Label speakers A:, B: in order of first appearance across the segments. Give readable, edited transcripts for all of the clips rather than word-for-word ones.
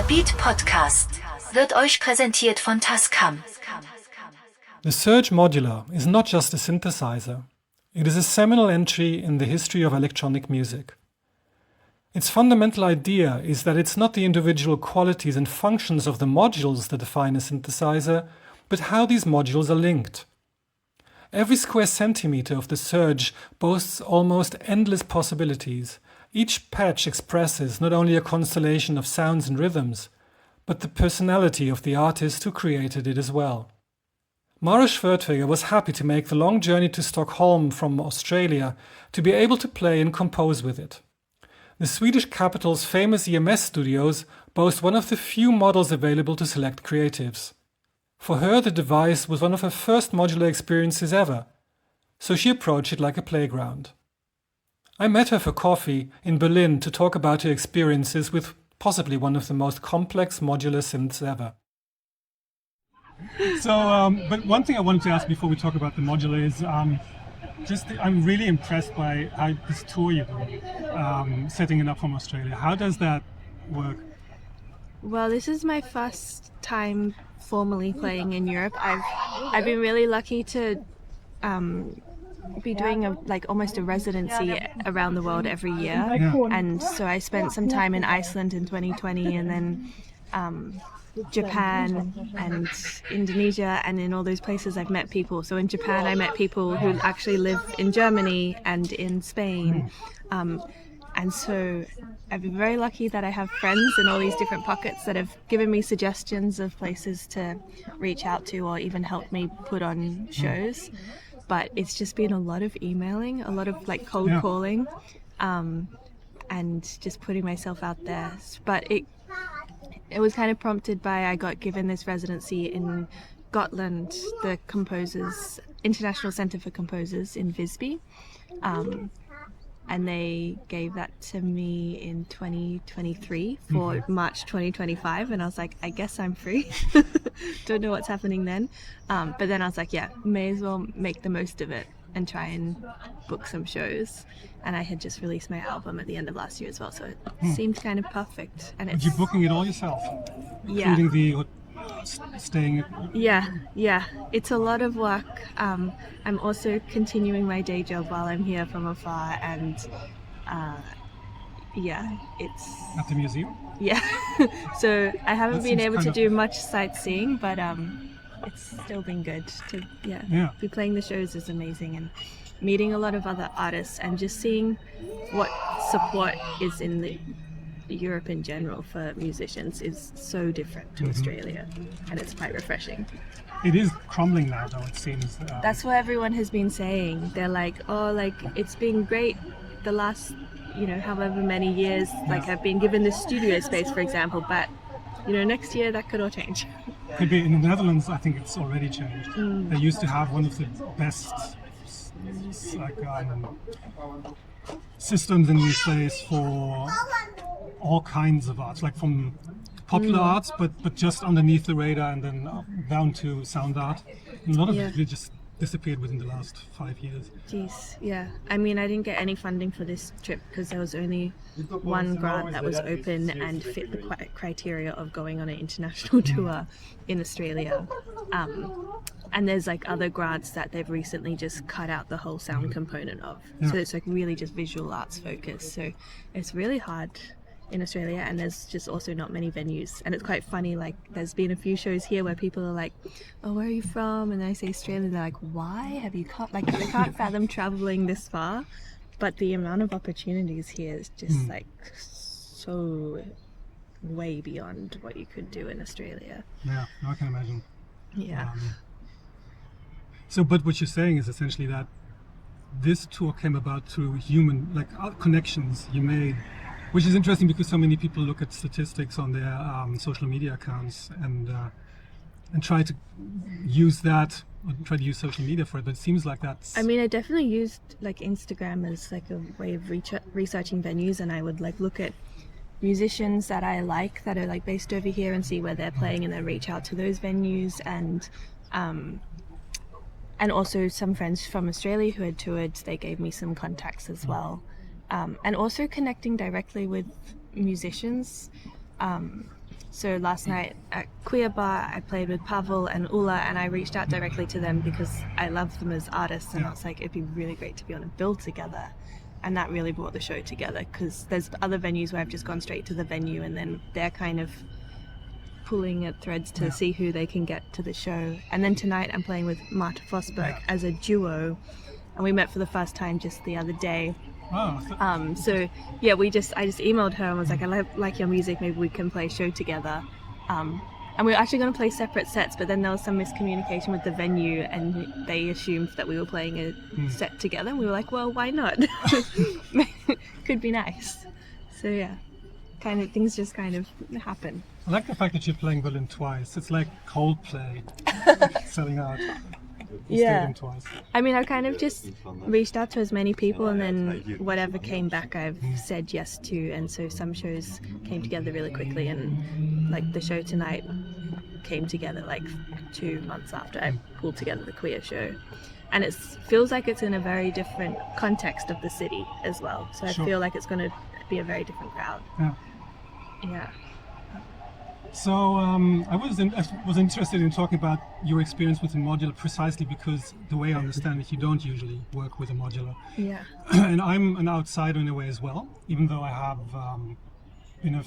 A: Beat Podcast wird euch präsentiert von Tascam.
B: The Serge Modular is not just a synthesizer. It is a seminal entry in the history of electronic music. Its fundamental idea is that it's not the individual qualities and functions of the modules that define a synthesizer, but how these modules are linked. Every square centimeter of the Serge boasts almost endless possibilities. Each patch expresses not only a constellation of sounds and rhythms, but the personality of the artist who created it as well. Maros Schwerdtfeger was happy to make the long journey to Stockholm from Australia to be able to play and compose with it. The Swedish capital's famous EMS studios boast one of the few models available to select creatives. For her, the device was one of her first modular experiences ever, so she approached it like a playground. I met her for coffee in Berlin to talk about her experiences with possibly one of the most complex modular synths ever. But one thing I wanted to ask before we talk about the modular is, I'm really impressed by how this tour you're doing, setting it up from Australia. How does that work?
C: Well, this is my first time formally playing in Europe. I've been really lucky to be doing almost a residency around the world every year.
B: Yeah.
C: And so I spent some time in Iceland in 2020 and then Japan and Indonesia, and in all those places I've met people. So in Japan I met people who actually live in Germany and in Spain. And so I've been very lucky that I have friends in all these different pockets that have given me suggestions of places to reach out to or even help me put on shows. But it's just been a lot of emailing, a lot of cold calling, and just putting myself out there. But it was kind of prompted by, I got given this residency in Gotland, the International Centre for Composers in Visby. And they gave that to me in 2023 for March 2025, and I was like, I guess I'm free. Don't know what's happening then. But then I was like, yeah, may as well make the most of it and try and book some shows. And I had just released my album at the end of last year as well, so it seemed kind of perfect. And
B: You're booking it all yourself?
C: Yeah.
B: Including the staying?
C: Yeah. It's a lot of work. I'm also continuing my day job while I'm here from afar, and it's...
B: At the museum?
C: Yeah. So I haven't
B: That
C: been
B: seems
C: able to
B: kind
C: do much sightseeing, but it's still been good to be playing the shows is amazing, and meeting a lot of other artists and just seeing what support is in Europe in general for musicians is so different to Australia, and it's quite refreshing.
B: It is crumbling now, though, it seems.
C: That's what everyone has been saying. They're like, it's been great the last, however many years, I've been given this studio space, for example, but, next year that could all change.
B: Could be in the Netherlands, I think it's already changed. They used to have one of the best systems in this place for all kinds of arts, from popular arts, but just underneath the radar, and then down to sound art. And a lot of it really just disappeared within the last 5 years.
C: Jeez, yeah. I mean, I didn't get any funding for this trip because there was only one grant that was open and fit the criteria of going on an international tour in Australia. And there's other grants that they've recently just cut out the whole sound component of.
B: Yeah.
C: So it's really just visual arts focused. So it's really hard in Australia, and there's just also not many venues. And it's quite funny, there's been a few shows here where people are like, oh, where are you from? And I say Australia, and they're like, why have you come? I can't fathom traveling this far. But the amount of opportunities here is just so way beyond what you could do in Australia.
B: Yeah, I can imagine.
C: Yeah.
B: But what you're saying is essentially that this tour came about through human, connections you made, which is interesting because so many people look at statistics on their social media accounts and try to use that, or try to use social media for it, but it seems like that's...
C: I mean, I definitely used Instagram as a way of researching venues, and I would look at musicians that I like that are based over here and see where they're playing, and then reach out to those venues, and also some friends from Australia who had toured, they gave me some contacts as well. And also connecting directly with musicians. So last night at Queer Bar, I played with Pavel and Ula, and I reached out directly to them because I love them as artists, and I was like, it'd be really great to be on a bill together. And that really brought the show together, because there's other venues where I've just gone straight to the venue, and then they're kind of pulling at threads to see who they can get to the show. And then tonight I'm playing with Marta Fosberg as a duo, and we met for the first time just the other day.
B: Wow.
C: So yeah, I just emailed her and was like, I like your music, maybe we can play a show together. And we were actually going to play separate sets, but then there was some miscommunication with the venue, and they assumed that we were playing a set together, and we were like, well, why not? Could be nice. So yeah, things just kind of happen.
B: I like the fact that you're playing Berlin twice. It's like Coldplay selling out the stadium twice.
C: I mean, I kind of just reached out to as many people, and then whatever came back I've said yes to, and so some shows came together really quickly, and like the show tonight came together like 2 months after I pulled together the Queer show. And it feels like it's in a very different context of the city as well, so I feel like it's going to be a very different crowd. Yeah.
B: So I was interested in talking about your experience with the modular, precisely because the way I understand it, you don't usually work with a modular.
C: Yeah.
B: And I'm an outsider in a way as well, even though I have been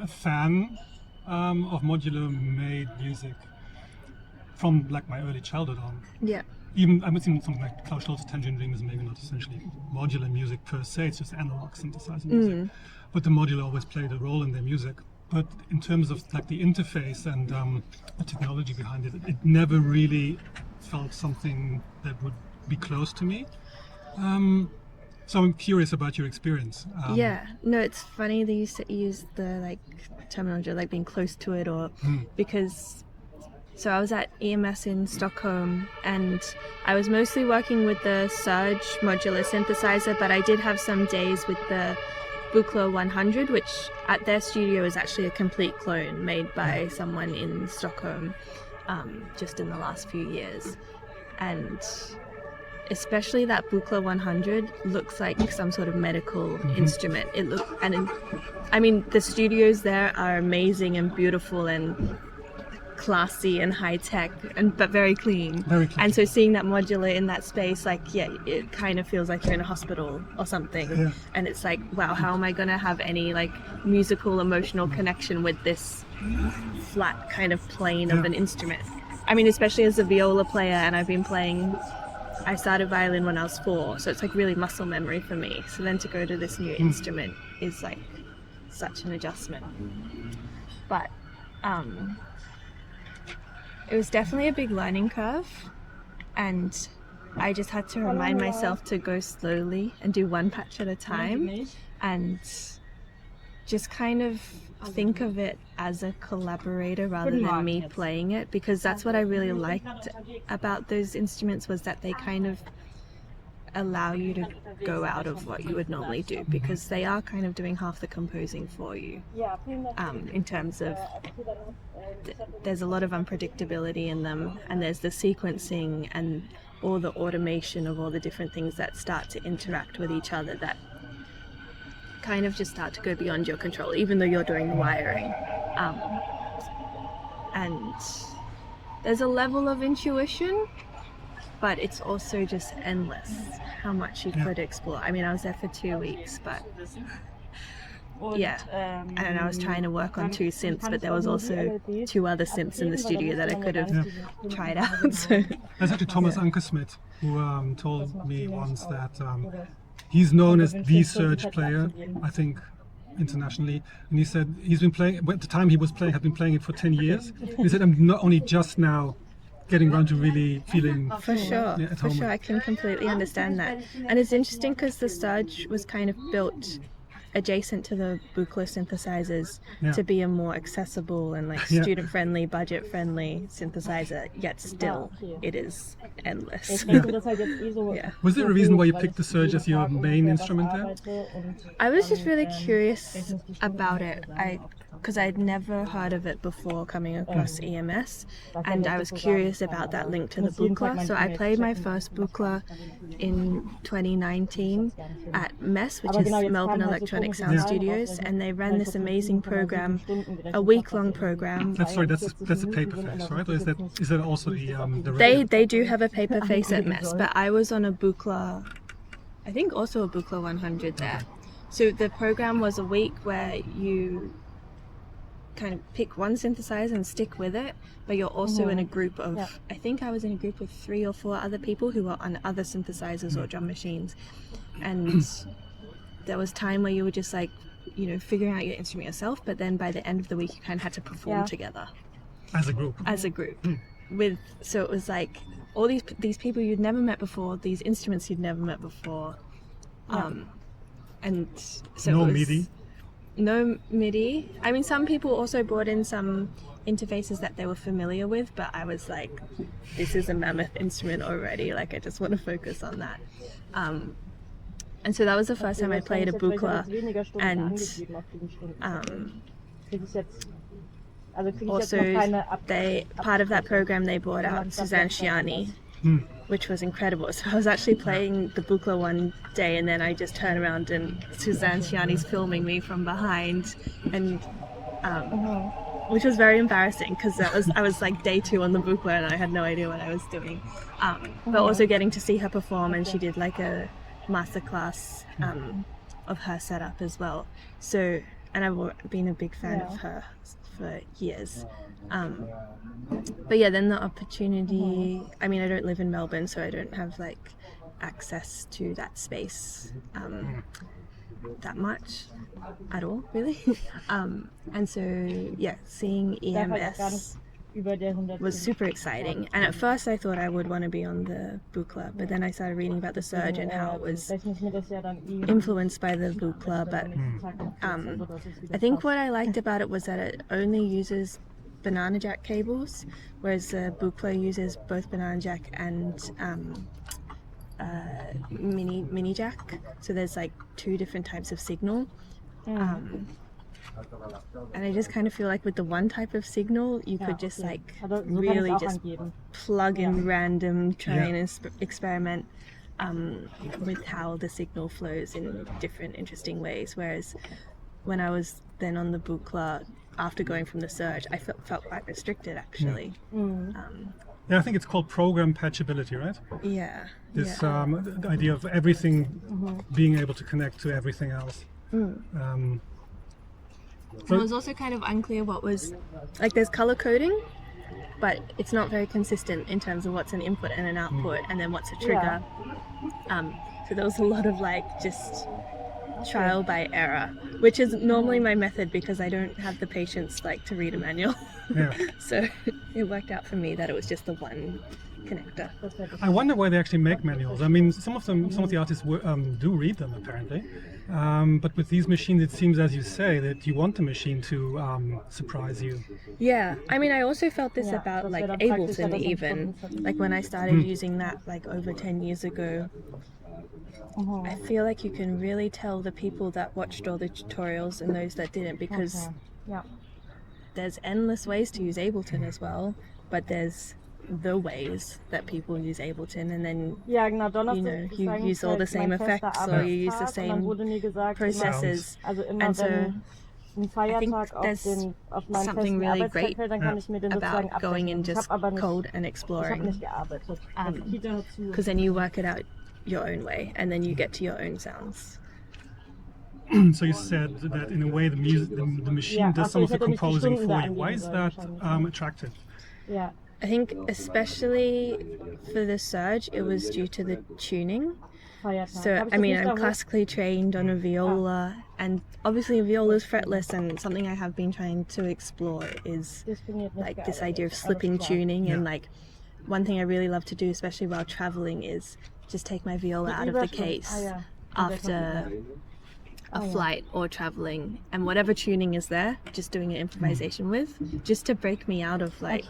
B: a fan of modular-made music from like my early childhood on.
C: Yeah.
B: Even I would think something like Klaus Scholz's Tangerine Dream is maybe not essentially modular music per se; it's just analog synthesizer music. But the modular always played a role in their music. But in terms of like the interface and the technology behind it, it never really felt something that would be close to me. So I'm curious about your experience.
C: Yeah, no, it's funny that you use the like terminology like being close to it, or because so I was at EMS in Stockholm, and I was mostly working with the Surge modular synthesizer, but I did have some days with the Buchla 100, which at their studio is actually a complete clone made by someone in Stockholm just in the last few years. And especially that Buchla 100 looks like some sort of medical instrument. I mean, the studios there are amazing and beautiful and classy and high tech, but very clean. And so seeing that modular in that space, like, yeah, it kind of feels like you're in a hospital or something.
B: Yeah.
C: And it's like, wow, how am I gonna have any like musical emotional connection with this flat kind of plane of an instrument? I mean, especially as a viola player, and I started violin when I was 4, so it's like really muscle memory for me. So then to go to this new instrument is like such an adjustment. But it was definitely a big learning curve, and I just had to remind myself to go slowly and do one patch at a time, and just kind of think of it as a collaborator rather than me playing it, because that's what I really liked about those instruments, was that they kind of allow you to go out of what you would normally do, because they are kind of doing half the composing for you, in terms of there's a lot of unpredictability in them, and there's the sequencing and all the automation of all the different things that start to interact with each other that kind of just start to go beyond your control, even though you're doing the wiring. And there's a level of intuition, but it's also just endless how much you could explore. I mean, I was there for 2 weeks, but yeah, and I was trying to work on 2 synths, but there was also 2 other synths in the studio that I could have tried out. So.
B: There's actually Thomas Ankersmith, who told me once that he's known as the Surge player, I think, internationally, and he said he's been playing, at the time he was playing, had been playing it for 10 years. He said, I'm not only just now getting around to really feeling
C: for sure, for sure, I can completely understand that. And it's interesting because the Surge was kind of built adjacent to the Buchla synthesizers to be a more accessible and like student-friendly, budget-friendly synthesizer, yet still it is endless.
B: Was there a reason why you picked the Surge as your main instrument there?
C: I was just really curious about it. Because I'd never heard of it before coming across EMS, and I was curious about that link to the Buchla. So I played my first Buchla in 2019 at MES, which is Melbourne Electronic Sonic Sound Studios, and they ran this amazing program, a week-long program.
B: That's a paper face, right? Or is that also the
C: They do have a paper face at MES, but I was on a Buchla, I think also a Buchla 100 there. So the program was a week where you kind of pick one synthesizer and stick with it, but you're also in a group of, I think I was in a group of 3 or 4 other people who were on other synthesizers or drum machines, and there was time where you were just like, you know, figuring out your instrument yourself, but then by the end of the week you kind of had to perform together
B: as a group.
C: So it was like all these people you'd never met before, these instruments you'd never met before, and so
B: no
C: it was,
B: MIDI.
C: No MIDI. I mean, some people also brought in some interfaces that they were familiar with, but I was like, this is a mammoth instrument already, like I just want to focus on that. And so that was the first time I played a Buchla, and also part of that program they brought out Suzanne Ciani, which was incredible. So I was actually playing the Buchla one day, and then I just turned around and Suzanne Ciani's filming me from behind, and which was very embarrassing because I was like day 2 on the Buchla and I had no idea what I was doing. But also getting to see her perform, and she did like a masterclass of her setup as well. So, and I've been a big fan of her for years. But yeah, then the opportunity, I mean, I don't live in Melbourne, so I don't have like access to that space that much at all, really. And so yeah, seeing EMS was super exciting, and at first I thought I would want to be on the Buchla, but then I started reading about the Surge and how it was influenced by the Buchla. But I think what I liked about it was that it only uses banana jack cables, whereas the Buchla uses both banana jack and mini jack, so there's like 2 different types of signal. And I just kind of feel like with the one type of signal you could just like really just plug in random, try and experiment with how the signal flows in different interesting ways, whereas when I was then on the Buchla after going from the Surge, I felt quite restricted actually.
B: Yeah, I think it's called program patchability, right?
C: Yeah.
B: This the idea of everything being able to connect to everything else.
C: So it was also kind of unclear what was, like there's color coding, but it's not very consistent in terms of what's an input and an output, and then what's a trigger. So there was a lot of like just trial by error, which is normally my method because I don't have the patience like to read a manual. So it worked out for me that it was just the one connector.
B: I wonder why they actually make manuals. I mean, some of the artists do read them apparently, but with these machines, it seems, as you say, that you want the machine to surprise you.
C: Yeah, I mean, I also felt this about like Ableton even, like when I started using that like over 10 years ago. I feel like you can really tell the people that watched all the tutorials and those that didn't, because there's endless ways to use Ableton as well, but there's the ways that people use Ableton, and then you know, you use all the same effects or you use the same processes, and so I think there's something really great about going and just code and exploring, because then you work it out your own way and then you get to your own sounds.
B: So you said that in a way the machine does some of the composing for you. Why is that attractive?
C: I think especially for the Surge, it was due to the tuning. So, I mean, I'm classically trained on a viola, and obviously a viola is fretless, and something I have been trying to explore is like this idea of slipping tuning. And like one thing I really love to do, especially while traveling, is just take my viola out of the case after a flight or traveling, and whatever tuning is there, just doing an improvisation with, just to break me out of like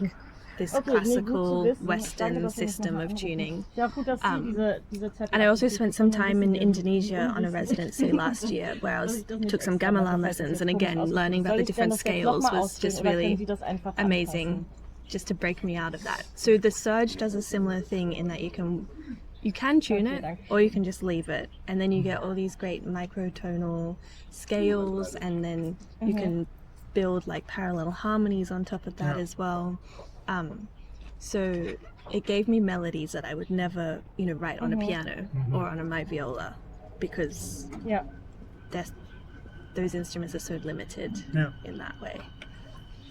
C: this classical Western system of tuning. And I also spent some time in Indonesia on a residency last year where I took some gamelan lessons, and again learning about the different scales was just really amazing, just to break me out of that. So the Surge does a similar thing in that you can you can tune it,
D: thank
C: or you can just leave it, and then you get all these great microtonal scales, and then you can build like parallel harmonies on top of that as well. So it gave me melodies that I would never, write on a piano or on my viola, because
D: Yeah.
C: those instruments are so limited
B: Yeah.
C: in that way.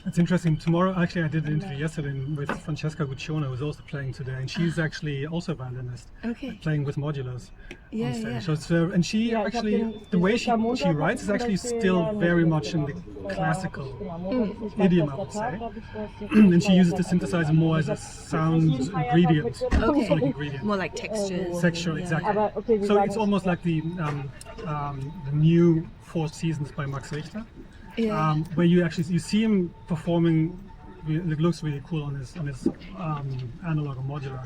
B: It's interesting. Tomorrow, actually, I did an interview yesterday with Francesca Guccione, who's also playing today, and she's actually also a violinist,
C: Okay.
B: playing with modulars
C: Yeah,
B: on stage.
C: yeah.
B: So it's, and she
D: Yeah, ich hab
B: actually,
D: den-
B: the way
D: diesen
B: she writes is actually still very much in the classical idiom, I would say. And she uses the synthesizer more as a sound ingredient, sonic ingredient.
C: More like textures.
B: Sexual,
C: Yeah.
B: exactly.
D: Aber okay, wie
B: So
D: war
B: it's
D: das?
B: almost like the new Four Seasons by Max Richter.
C: Yeah.
B: Where you see him performing. It looks really cool on his analog or modular,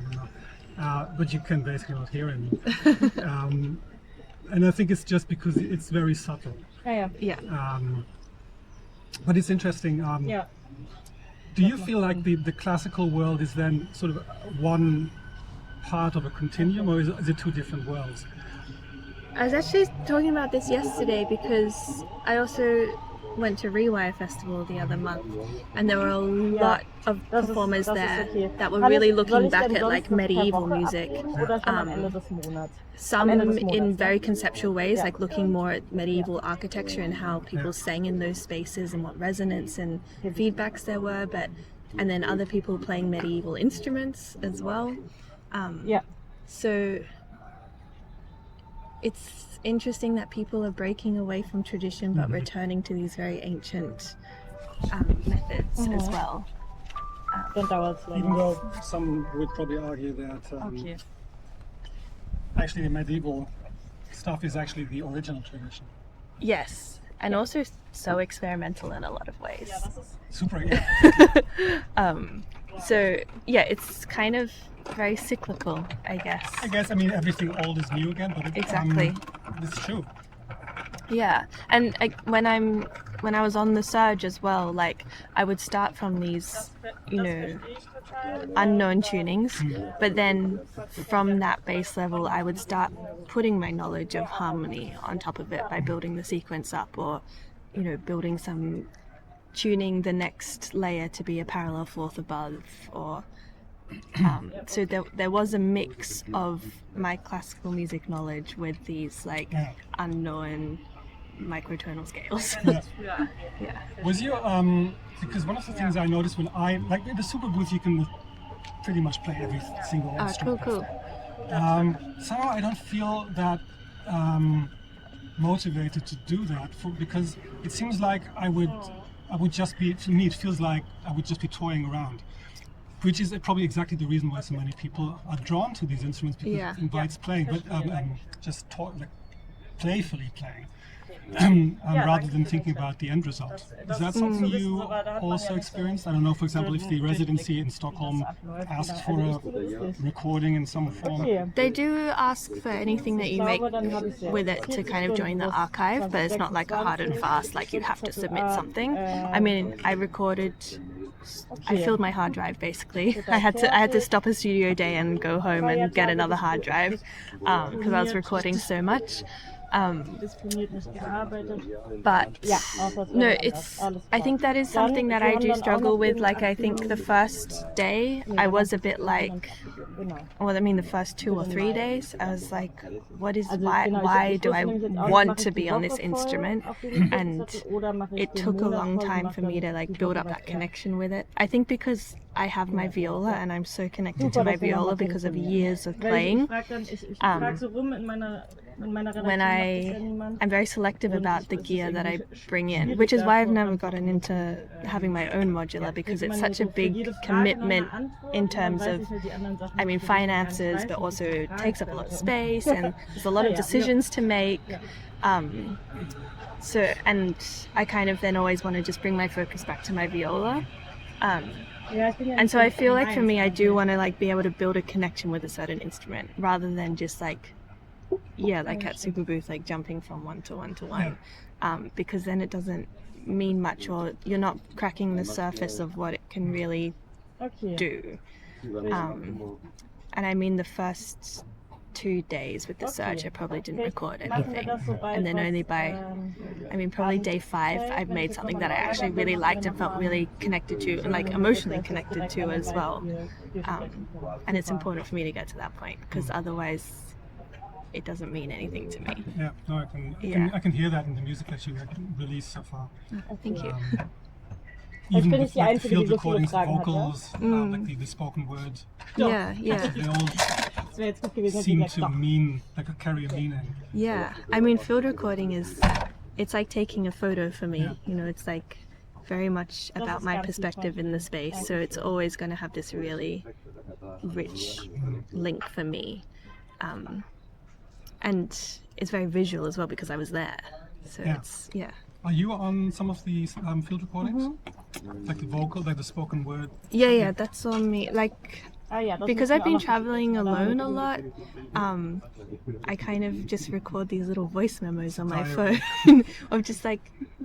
B: but you can basically not hear him. And I think it's just because it's very subtle.
D: Ja, ja.
C: Yeah.
B: But it's interesting.
D: Ja.
B: Do you feel like the classical world is then sort of one part of a continuum, or is it two different worlds?
C: I was actually talking about this yesterday because I also went to Rewire Festival the other month, and there were a lot of
D: Das ist-
C: performers
D: das ist
C: there
D: okay.
C: that were
D: Kann
C: really
D: ich- soll
C: looking
D: ich
C: back
D: denn
C: at like
D: sonst per
C: medieval
D: Woche
C: music.
D: abgeben oder schon am Ende des Monats?
C: Some
D: Am Ende des
C: in
D: Monats,
C: very
D: ne?
C: conceptual ways,
D: Yeah.
C: like looking more at medieval architecture and how people sang in those spaces and what resonance and feedbacks there were, and then other people playing medieval instruments as well.
D: Ja.
C: So it's interesting that people are breaking away from tradition but returning to these very ancient methods as well.
D: Dann dauert es
B: Even
D: länger.
B: though some would probably argue that
D: Okay.
C: Um,
B: actually the medieval stuff is actually the original tradition.
C: Yes, and also so experimental in a lot of ways.
B: Super, yeah.
C: So yeah, it's kind of very cyclical, I guess.
B: I mean, everything old is new again, but
C: Exactly.
B: It's true.
C: Yeah, and when I was on the Surge as well, like I would start from these, unknown tunings, but then from that base level, I would start putting my knowledge of harmony on top of it by building the sequence up, or building some tuning the next layer to be a parallel fourth above, or so there was a mix of my classical music knowledge with these like unknown microtonal scales.
B: Yeah.
C: Yeah.
B: Was you because one of the things I noticed when I like in the super booth, you can pretty much play every single
C: Ah,
B: instrument.
C: cool.
B: Somehow I don't feel that motivated to do that because it seems like I would just be, for me it feels like I would just be toying around, which is probably exactly the reason why so many people are drawn to these instruments, because
C: Yeah.
B: it invites playing, but just playfully playing. Rather than thinking about the end result. Is that something you also experienced? I don't know, for example, if the residency in Stockholm asked for a recording in some form.
D: Okay.
C: They do ask for anything that you make with it to kind of join the archive, but it's not like a hard and fast, like you have to submit something. I mean, I filled my hard drive basically. I had to stop a studio day and go home and get another hard drive because I was recording so much.
D: Disponiert, nicht gearbeitet.
C: But
D: Auslandsländer,
C: no,
D: alles
C: I think that is something that I do struggle with. Like I think the first day I was a bit like,
D: Genau.
C: well, I mean the first 2 or 3 days I was like, what is
D: Also,
C: why
D: genau,
C: why
D: ich
C: do
D: wusste
C: I
D: nämlich jetzt auch,
C: want
D: mache
C: to
D: ich
C: be
D: die
C: on this
D: Woche voll
C: instrument?
D: auf den
C: And
D: Zettel oder mache ich
C: it
D: den
C: took a
D: Monat
C: long
D: voll,
C: time
D: mache
C: for
D: dann
C: me to like
D: die
C: build
D: Woche
C: up that
D: weg, ja.
C: connection with it. I think because I have my viola and I'm so connected to
D: Super,
C: my
D: dass wir noch
C: viola
D: mal
C: because of
D: telefonieren.
C: years of
D: Weil
C: playing.
D: Ich frag so rum in meiner Redaktion,
C: When
D: macht das ja niemand.
C: I'm very selective
D: Und
C: about
D: ich-
C: the
D: es ist
C: gear that I
D: irgendwie
C: bring in,
D: schwierig
C: which is why I've
D: davon
C: never gotten
D: anzufangen.
C: into having my own modular, because it's
D: Man
C: such a
D: so für
C: big
D: jede Frage
C: commitment
D: noch eine Antwort
C: in
D: und dann
C: terms
D: weiß
C: of,
D: ich halt die anderen Sachen
C: I mean,
D: nicht, die ich gar nicht
C: finances,
D: weiß,
C: but
D: und
C: also
D: die Frage
C: takes up a lot of
D: stelle.
C: space and there's a lot of
D: Ja, ja.
C: decisions to make. So, and I kind of then always want to just bring my focus back to my viola.
D: Ja, ich bin ja
C: And
D: nicht
C: so I
D: so
C: feel like for me, I
D: eins.
C: do want to like be able to build a connection with a certain instrument rather than just like, like at Super Booth, like jumping from one to one to one, because then it doesn't mean much, or you're not cracking the surface of what it can really
D: Okay.
C: do. And I mean, the first 2 days with the Surge, I probably didn't record
D: Machen wir
C: anything.
D: das, sobald
C: And then
D: was,
C: only by, probably day 5, I've made something that I actually really liked and felt really connected to, and like emotionally connected to as well. And it's important for me to get to that point, because otherwise it doesn't mean anything to me.
B: Yeah, no, I can hear that in the music that you released so far.
C: Thank you.
B: Even
D: bin
B: with
D: ich die
B: like, the
D: Einzige,
B: field
D: die so viele
B: recordings,
D: Fragen hat,
B: vocals, like the spoken word,
C: Yeah, yeah.
B: they all
D: Das wäre jetzt gut gewesen, hätte ich
B: seem
D: gesagt,
B: to
D: doch.
B: mean, like carry a meaning.
C: Yeah, field recording it's like taking a photo for me. You know, it's like very much about my perspective in the space. So it's always going to have this really rich link for me. And it's very visual as well because I was there. So
B: Yeah.
C: it's, yeah.
B: Are you on some of these field recordings? Like the vocal, like the spoken word?
C: Yeah, that's on me. Like,
D: Ah, ja, das
C: because
D: müssen wir
C: I've
D: auch
C: been
D: noch-
C: traveling alone a lot, I kind of just record these little voice memos on my phone of just like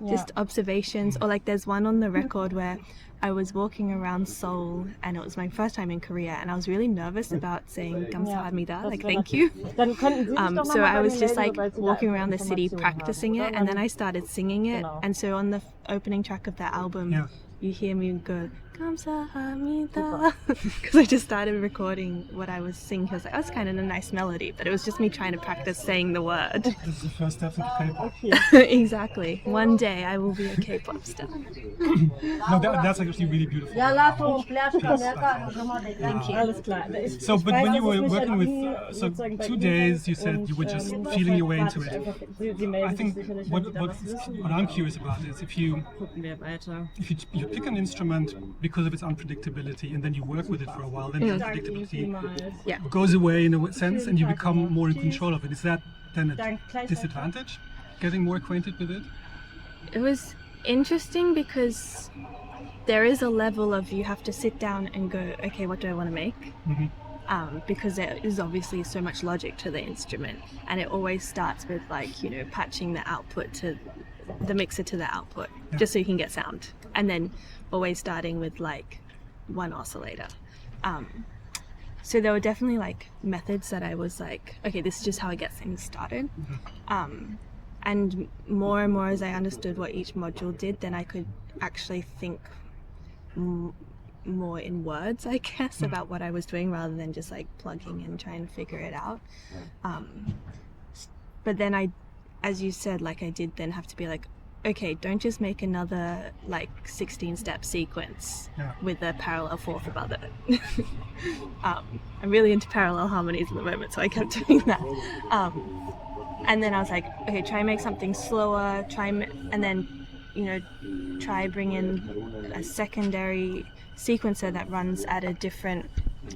C: just observations, or like there's one on the record where I was walking around Seoul and it was my first time in Korea and I was really nervous about saying 감사합니다, like thank you.
D: Dann könnten Sie sich doch noch
C: So
D: mal
C: I
D: bei
C: was
D: mir
C: just
D: melden,
C: like
D: sobald Sie da
C: walking around the city
D: Informationen
C: practicing
D: haben.
C: it, and then I started singing it.
D: Genau.
C: And so on the opening track of that album,
B: Yeah.
C: you hear me go 감사합니다 because I just started recording what I was singing. I was like, oh, that's kind of a nice melody, but it was just me trying to practice saying the word.
B: This is the first step into K-pop.
C: Exactly. One day I will be a K-pop star.
B: No, that's actually really beautiful.
D: Alles klar. Ich
B: So, but
D: weiß,
B: when you
D: dass
B: were
D: es mich
B: working
D: an
B: with,
D: Ihnen
B: so
D: sozusagen bei
B: 2
D: Ihnen
B: days, you
D: liegt
B: said
D: und,
B: you were just
D: das
B: feeling your way
D: warte
B: into
D: ich
B: it.
D: einfach. Sie
B: I
D: melden sich
B: think
D: sicherlich, wenn
B: what,
D: Sie da was wissen.
B: what I'm curious about is if you
D: Gucken wir weiter.
B: you pick an instrument because of its unpredictability and then you work with it for a while, then the
D: Danke Ihnen
B: unpredictability
D: vielmals.
B: goes away in a sense and you become more in control of it. Is that then a
D: Danke, gleichfalls.
B: disadvantage? Getting more acquainted with it?
C: It was interesting because there is a level of you have to sit down and go, okay, what do I want to make? Because there is obviously so much logic to the instrument, and it always starts with like, you know, patching the output to the mixer to the output, just so you can get sound, and then always starting with like one oscillator. So there were definitely like methods that I was like, okay, this is just how I get things started. And more and more as I understood what each module did, then I could actually think more in words, I guess, about what I was doing rather than just like plugging and trying to figure it out. But then I, as you said, like I did then have to be like, okay, don't just make another like 16-step sequence with a parallel fourth above it. I'm really into parallel harmonies at the moment, so I kept doing that. And then I was like, okay, try and make something slower, and then, you know, try bring in a secondary sequencer that runs at a different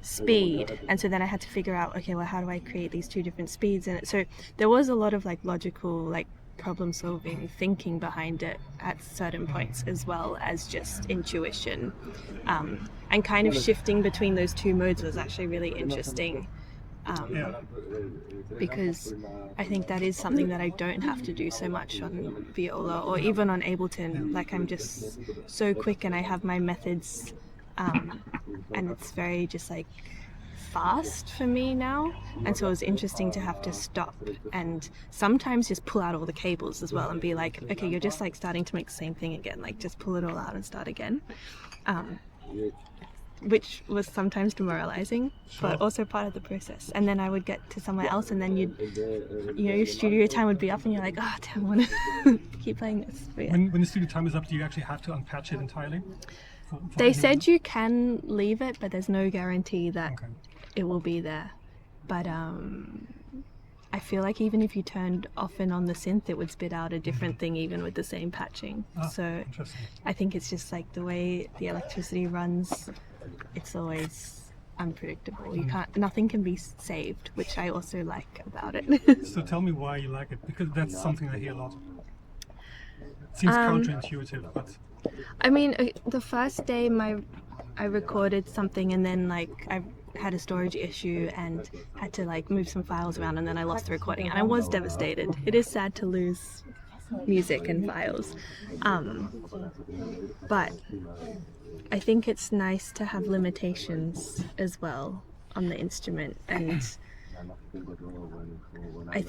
C: speed. And so then I had to figure out, okay, well, how do I create these two different speeds in it? So there was a lot of like logical, like problem solving thinking behind it at certain points, as well as just intuition. And kind of shifting between those two modes was actually really interesting. Because I think that is something that I don't have to do so much on viola or even on Ableton. Like I'm just so quick and I have my methods, and it's very just like fast for me now. And so it was interesting to have to stop and sometimes just pull out all the cables as well and be like, okay, you're just like starting to make the same thing again, like just pull it all out and start again. Which was sometimes demoralizing, but also part of the process. And then I would get to somewhere else, and then your studio time would be up, and you're like, oh, damn, I want to keep playing this. But, yeah.
B: When the studio time is up, do you actually have to unpatch it entirely? For
C: They
B: anyone?
C: said you can leave it, but there's no guarantee that it will be there. But I feel like even if you turned off and on the synth, it would spit out a different thing, even with the same patching. So
B: Interesting.
C: I think it's just like the way the electricity runs. It's always unpredictable. You can't. Nothing can be saved, which I also like about it.
B: So tell me why you like it, because that's something I hear a lot. It seems counterintuitive, but
C: I mean, the first day I recorded something, and then like I had a storage issue and had to like move some files around, and then I lost the recording, and I was devastated. It is sad to lose music and files, but I think it's nice to have limitations as well on the instrument, and I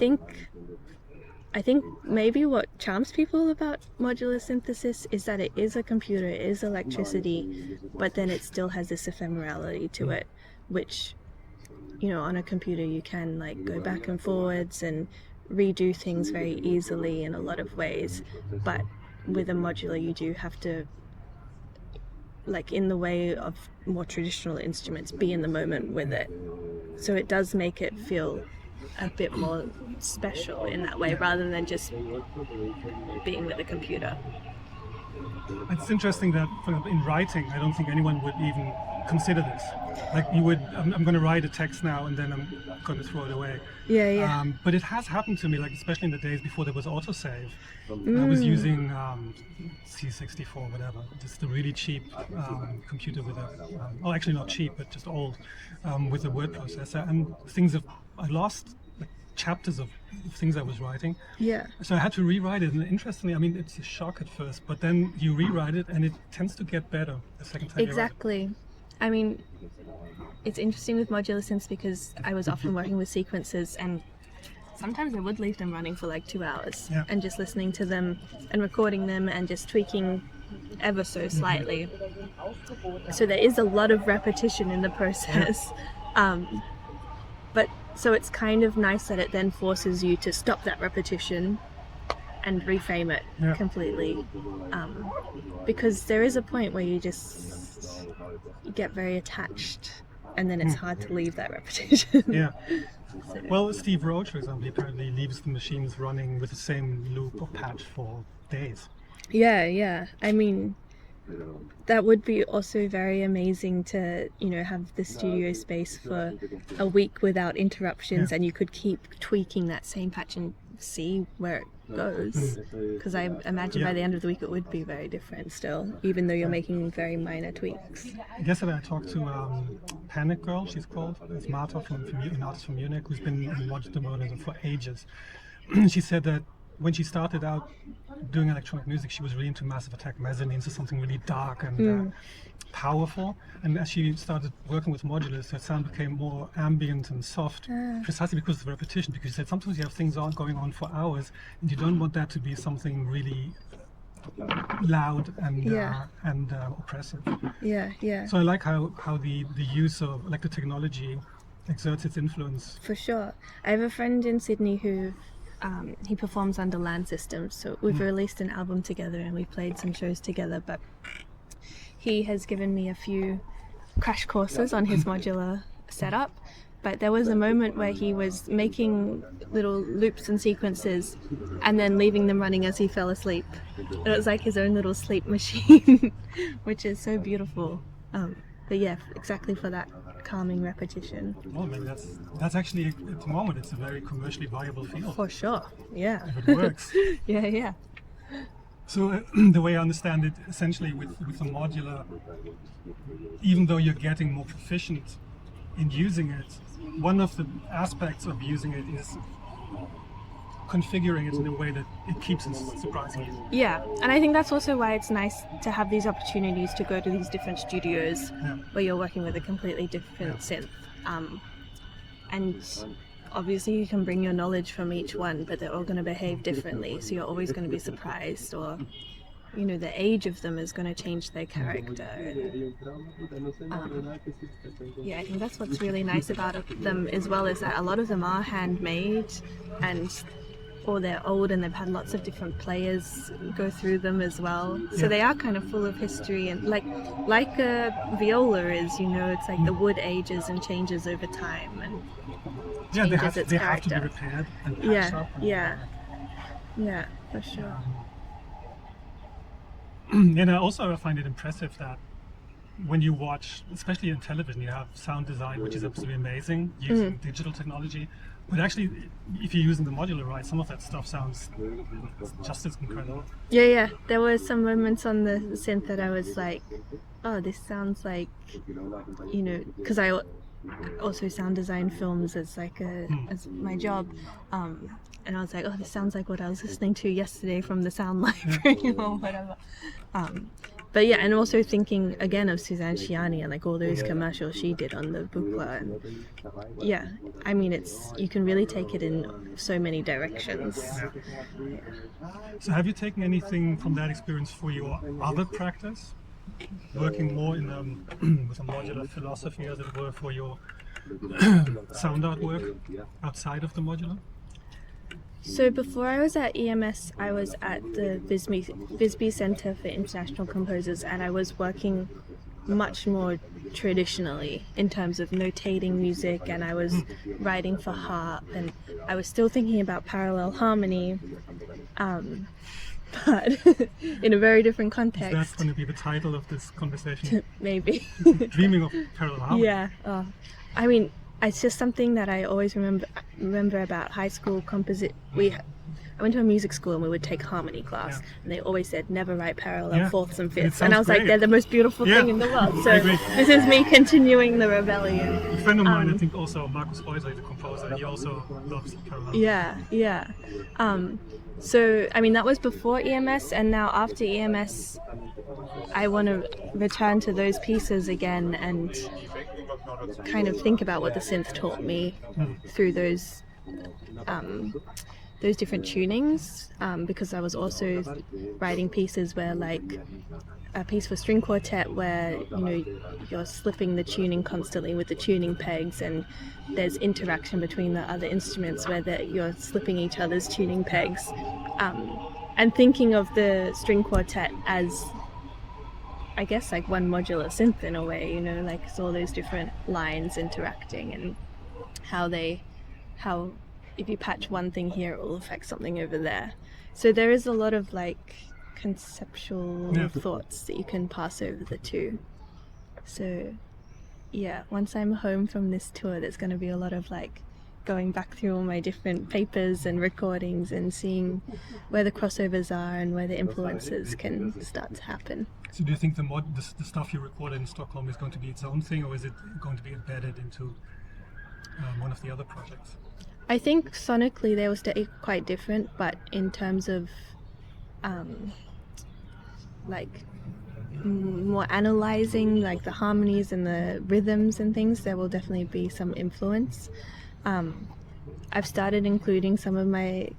C: think maybe what charms people about modular synthesis is that it is a computer, it is electricity, but then it still has this ephemerality to it, which, you know, on a computer you can like go back and forwards and redo things very easily in a lot of ways, but with a modular you do have to, like in the way of more traditional instruments, be in the moment with it. So it does make it feel a bit more special in that way, rather than just being with a computer.
B: It's interesting that in writing, I don't think anyone would even consider this. Like you would, I'm going to write a text now and then I'm going to throw it away.
C: Yeah.
B: But it has happened to me, like especially in the days before there was autosave. I was using C64, whatever, just a really cheap computer with a, well, actually not cheap, but just old, with a word processor, and I lost like chapters of things I was writing.
C: Yeah.
B: So I had to rewrite it, and interestingly, I mean, it's a shock at first, but then you rewrite it and it tends to get better the second time
C: Exactly. I mean, it's interesting with modular synths because I was often working with sequences, and sometimes I would leave them running for like 2 hours and just listening to them and recording them and just tweaking ever so slightly. So there is a lot of repetition in the process. But so it's kind of nice that it then forces you to stop that repetition and reframe it completely. Because there is a point where you get very attached, and then it's hard to leave that repetition.
B: Yeah. Well, Steve Roach, for example, apparently leaves the machines running with the same loop or patch for days.
C: Yeah. I mean, that would be also very amazing to, you know, have the studio space for a week without interruptions, and you could keep tweaking that same patch and see where it goes. Because I imagine by the end of the week it would be very different still, even though you're making very minor tweaks.
B: Yesterday I talked to Panic Girl, she's called. It's Marta, an artist from Munich, who's been in modular for ages. She said that when she started out doing electronic music, she was really into Massive Attack Mezzanine, so something really dark and powerful. And as she started working with modulars, her sound became more ambient and soft, precisely because of the repetition. Because she said sometimes you have things going on for hours, and you don't want that to be something really loud and oppressive.
C: Yeah.
B: So I like how the use of like the technology exerts its influence.
C: For sure. I have a friend in Sydney who he performs under Land Systems, so we've released an album together and we played some shows together, but he has given me a few crash courses on his modular setup. But there was a moment where he was making little loops and sequences and then leaving them running as he fell asleep. And it was like his own little sleep machine, which is so beautiful. But yeah, exactly for that calming repetition.
B: Well, maybe that's actually, at the moment, it's a very commercially viable field.
C: For sure, yeah.
B: If it works.
C: Yeah.
B: So the way I understand it, essentially with the modular, even though you're getting more proficient in using it, one of the aspects of using it is configuring it in a way that it keeps it surprising you.
C: Yeah, and I think that's also why it's nice to have these opportunities to go to these different studios where you're working with a completely different synth. And obviously you can bring your knowledge from each one, but they're all going to behave differently, so you're always going to be surprised, or you know, the age of them is going to change their character. Yeah, I think that's what's really nice about them as well, is that a lot of them are handmade, or they're old and they've had lots of different players go through them as well. So they are kind of full of history, and like a viola is, you know, it's like the wood ages and changes over time and changes its character.
B: They have to be repaired and patched up.
C: Yeah, for sure.
B: And I find it impressive that when you watch, especially in television, you have sound design, which is absolutely amazing, using digital technology. But actually, if you're using the modular right, some of that stuff sounds just as incredible.
C: Yeah. There were some moments on the synth that I was like, oh, this sounds like, you know, because I also sound design films as like as my job. And I was like, oh, this sounds like what I was listening to yesterday from the sound library or whatever. but yeah, and also thinking again of Suzanne Ciani and like all those commercials she did on the Buchla. And yeah, I mean, you can really take it in so many directions.
B: So have you taken anything from that experience for your other practice? Working more in with a modular philosophy, as it were, for your sound art work outside of the modular?
C: So before I was at EMS, I was at the Visby Center for International Composers, and I was working much more traditionally in terms of notating music, and I was writing for harp, and I was still thinking about parallel harmony, but in a very different context.
B: That's going to be the title of this conversation.
C: Maybe.
B: Dreaming of parallel harmony.
C: Yeah. I mean, it's just something that I always remember about high school I went to a music school and we would take harmony class, and they always said never write parallel fourths and fifths, and I was like, they're the most beautiful thing in the world. So this is me continuing the rebellion.
B: A friend of mine, I think also Markus Euser, the composer, he also loves parallel.
C: Yeah. So I mean, that was before EMS, and now after EMS I want to return to those pieces again and kind of think about what the synth taught me through those different tunings, because I was also writing pieces where, like a piece for string quartet where you're slipping the tuning constantly with the tuning pegs, and there's interaction between the other instruments where you're slipping each other's tuning pegs, and thinking of the string quartet as, I guess, like one modular synth in a way, like it's all those different lines interacting, and how if you patch one thing here, it will affect something over there. So there is a lot of like conceptual thoughts that you can pass over the two. So yeah, once I'm home from this tour, there's going to be a lot of like going back through all my different papers and recordings and seeing where the crossovers are and where the influences can start to happen.
B: So do you think the stuff you recorded in Stockholm is going to be its own thing, or is it going to be embedded into one of the other projects?
C: I think sonically they will stay quite different, but in terms of like more analyzing like the harmonies and the rhythms and things, there will definitely be some influence. I've started including some of my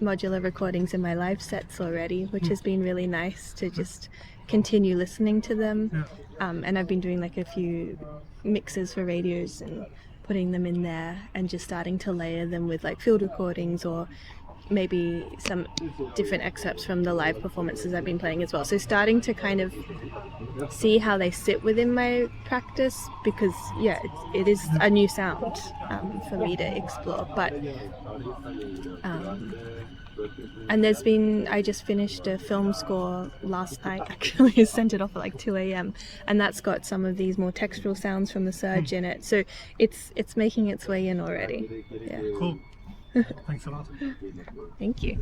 C: modular recordings in my live sets already, which has been really nice to just continue listening to them. And I've been doing like a few mixes for radios and putting them in there, and just starting to layer them with like field recordings or maybe some different excerpts from the live performances I've been playing as well. So starting to kind of see how they sit within my practice, because it is a new sound for me to explore. But and I just finished a film score last night, actually. Sent it off at like 2 a.m. and that's got some of these more textural sounds from the Surge in it. So it's making its way in already. Yeah.
B: Cool. Thanks a lot.
C: Thank you.